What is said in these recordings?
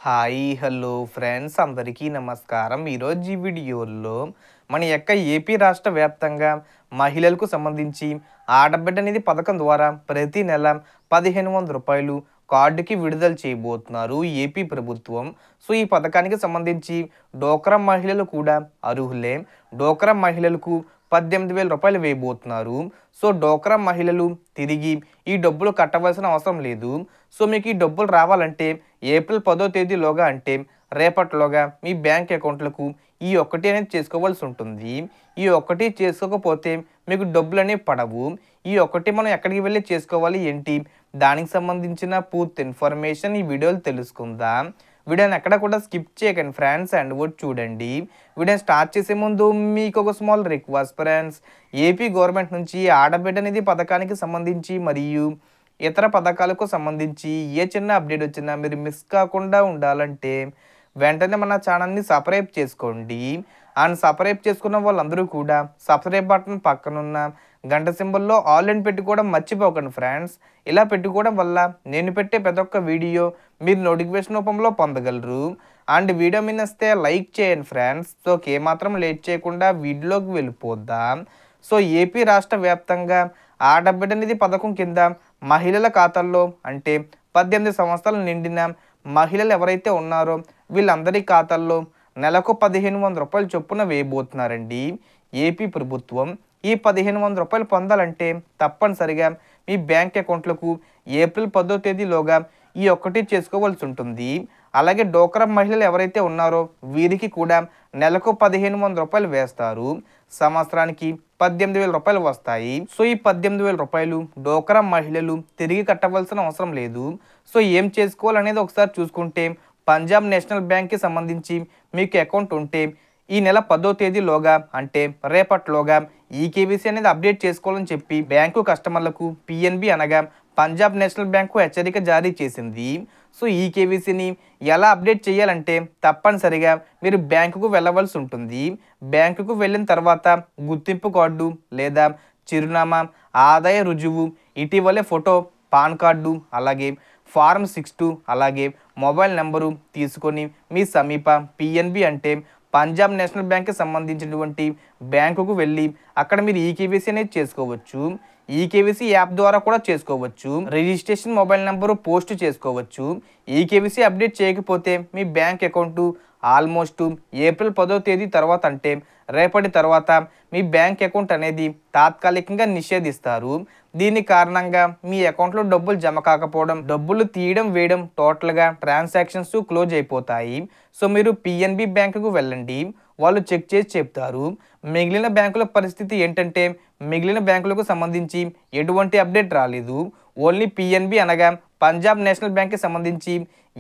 Hi hello friends అందరికీ నమస్కారం. ఈరోజు ఈ వీడియోలో మన యొక్క ఏపీ రాష్ట్ర వ్యాప్తంగా మహిళలకు సంబంధించి ఆడబిడ్డ నిధి పథకం ద్వారా ప్రతి నెల 1500 రూపాయలు కార్డుకి విడుదల చేయబోతున్నారు ఏపీ ప్రభుత్వం. సో ఈ పథకానికి సంబంధించి డోక్రా మహిళలు కూడా అర్హులే. డోక్రా మహిళలకు 18,000 రూపాయలు వేయబోతున్నారు. సో డోక్రా మహిళలు తిరిగి ఈ డబ్బులు కట్టవలసిన అవసరం లేదు. సో మీకు ఈ డబ్బులు రావాలంటే ఏప్రిల్ 10వ తేదీలోగా అంటే రేపటిలోగా మీ బ్యాంక్ అకౌంట్లకు ఈ ఒక్కటి అనేది చేసుకోవాల్సి ఉంటుంది. ఈ ఒక్కటి చేసుకోకపోతే మీకు డబ్బులు అనేవి పడవు. ఈ ఒక్కటి మనం ఎక్కడికి వెళ్ళి చేసుకోవాలి ఏంటి దానికి సంబంధించిన పూర్తి ఇన్ఫర్మేషన్ ఈ వీడియోలో తెలుసుకుందాం. వీడియోని ఎక్కడ కూడా స్కిప్ చేయకండి ఫ్రెండ్స్, అండ్ కూడా చూడండి. వీడియోని స్టార్ట్ చేసే ముందు మీకు ఒక small request friends, AP government నుంచి ఆడబిడ్డ నిధి పథకానికి సంబంధించి మరియు ఇతర పథకాలకు సంబంధించి ఏ చిన్న అప్డేట్ వచ్చినా మీరు మిస్ కాకుండా ఉండాలంటే వెంటనే మన ఛానల్ని సబ్స్క్రైబ్ చేసుకోండి. అండ్ సబ్స్క్రైబ్ చేసుకున్న వాళ్ళందరూ కూడా సబ్స్క్రైబ్ బటన్ పక్కనున్న గంట సింబల్లో ఆల్ అని పెట్టుకోవడం మర్చిపోకండి ఫ్రెండ్స్. ఇలా పెట్టుకోవడం వల్ల నేను పెట్టే ప్రతి ఒక్క వీడియో మీరు నోటిఫికేషన్ రూపంలో పొందగలరు. అండ్ వీడియో మీద వస్తే లైక్ చేయండి ఫ్రెండ్స్. సో ఏమాత్రం లేట్ చేయకుండా వీడియోలోకి వెళ్ళిపోద్దాం. సో ఏపీ రాష్ట్ర వ్యాప్తంగా ఆడబిడ్డ నిధి పథకం కింద మహిళల ఖాతాల్లో అంటే 18 సంవత్సరాలు నిండిన మహిళలు ఎవరైతే ఉన్నారో వీళ్ళందరి ఖాతాల్లో నెలకు 1500 రూపాయలు చొప్పున వేయబోతున్నారండి ఏపీ ప్రభుత్వం. ఈ 1500 రూపాయలు పొందాలంటే తప్పనిసరిగా మీ బ్యాంక్ అకౌంట్లకు ఏప్రిల్ 10వ తేదీలోగా ఈ ఒక్కటి చేసుకోవాల్సి ఉంటుంది. అలాగే డోక్రా మహిళలు ఎవరైతే ఉన్నారో వీరికి కూడా నెలకు 1500 రూపాయలు వేస్తారు. సంవత్సరానికి 18,000 రూపాయలు వస్తాయి. సో ఈ 18,000 రూపాయలు డోక్రా మహిళలు తిరిగి కట్టవలసిన అవసరం లేదు. సో ఏం చేసుకోవాలనేది ఒకసారి చూసుకుంటే, పంజాబ్ నేషనల్ బ్యాంక్కి సంబంధించి మీకు అకౌంట్ ఉంటే ఈ నెల 10వ తేదీలోగా అంటే రేపటిలోగా ఈకేవీసీ అనేది అప్డేట్ చేసుకోవాలని చెప్పి బ్యాంకు కస్టమర్లకు పిఎన్బి అనగా పంజాబ్ నేషనల్ బ్యాంకు హెచ్చరిక జారీ చేసింది. సో ఈకేవీసీని ఎలా అప్డేట్ చేయాలంటే తప్పనిసరిగా మీరు బ్యాంకుకు వెళ్ళవలసి ఉంటుంది. బ్యాంకుకు వెళ్ళిన తర్వాత గుర్తింపు కార్డు లేదా చిరునామా, ఆదాయ రుజువు, ఇటీవలే ఫోటో, పాన్ కార్డు, అలాగే ఫారం 62, అలాగే మొబైల్ నెంబరు తీసుకొని మీ సమీప పిఎన్బి అంటే పంజాబ్ నేషనల్ బ్యాంక్కి సంబంధించినటువంటి బ్యాంకుకు వెళ్ళి అక్కడ మీరు ఈకేవీసీ అనేది చేసుకోవచ్చు. ఈకేవీసీ యాప్ ద్వారా కూడా చేసుకోవచ్చు. రిజిస్ట్రేషన్ మొబైల్ నెంబరు పోస్ట్ చేసుకోవచ్చు. ఈకేవీసీ అప్డేట్ చేయకపోతే మీ బ్యాంక్ అకౌంటు ఆల్మోస్ట్ ఏప్రిల్ 10వ తేదీ తర్వాత అంటే రేపటి తర్వాత మీ బ్యాంక్ అకౌంట్ అనేది తాత్కాలికంగా నిషేధిస్తారు. దీని కారణంగా మీ అకౌంట్లో డబ్బులు జమ కాకపోవడం, డబ్బులు తీయడం వేయడం టోటల్గా ట్రాన్సాక్షన్స్ క్లోజ్ అయిపోతాయి. సో మీరు పిఎన్బి బ్యాంకుకు వెళ్ళండి, వాళ్ళు చెక్ చేసి చెప్తారు. మిగిలిన బ్యాంకుల పరిస్థితి ఏంటంటే మిగిలిన బ్యాంకులకు సంబంధించి ఎటువంటి అప్డేట్ రాలేదు. ఓన్లీ పిఎన్బి అనగా పంజాబ్ నేషనల్ బ్యాంక్కి సంబంధించి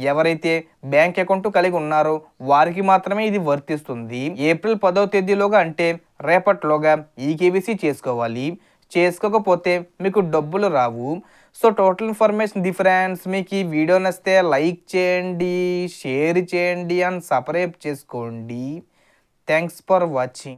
ఎవరైతే బ్యాంక్ అకౌంట్ కలిగి ఉన్నారో వారికి మాత్రమే ఇది వర్తిస్తుంది. ఏప్రిల్ 10వ తేదీలోగా అంటే రేపటిలోగా ఈకేవీసీ చేసుకోవాలి. చేసుకోకపోతే మీకు డబ్బులు రావు. So total information friends. మీకు ఈ వీడియో నచ్చితే లైక్ చేయండి, షేర్ చేయండి అండ్ సబ్స్క్రైబ్ చేసుకోండి. Thanks for watching.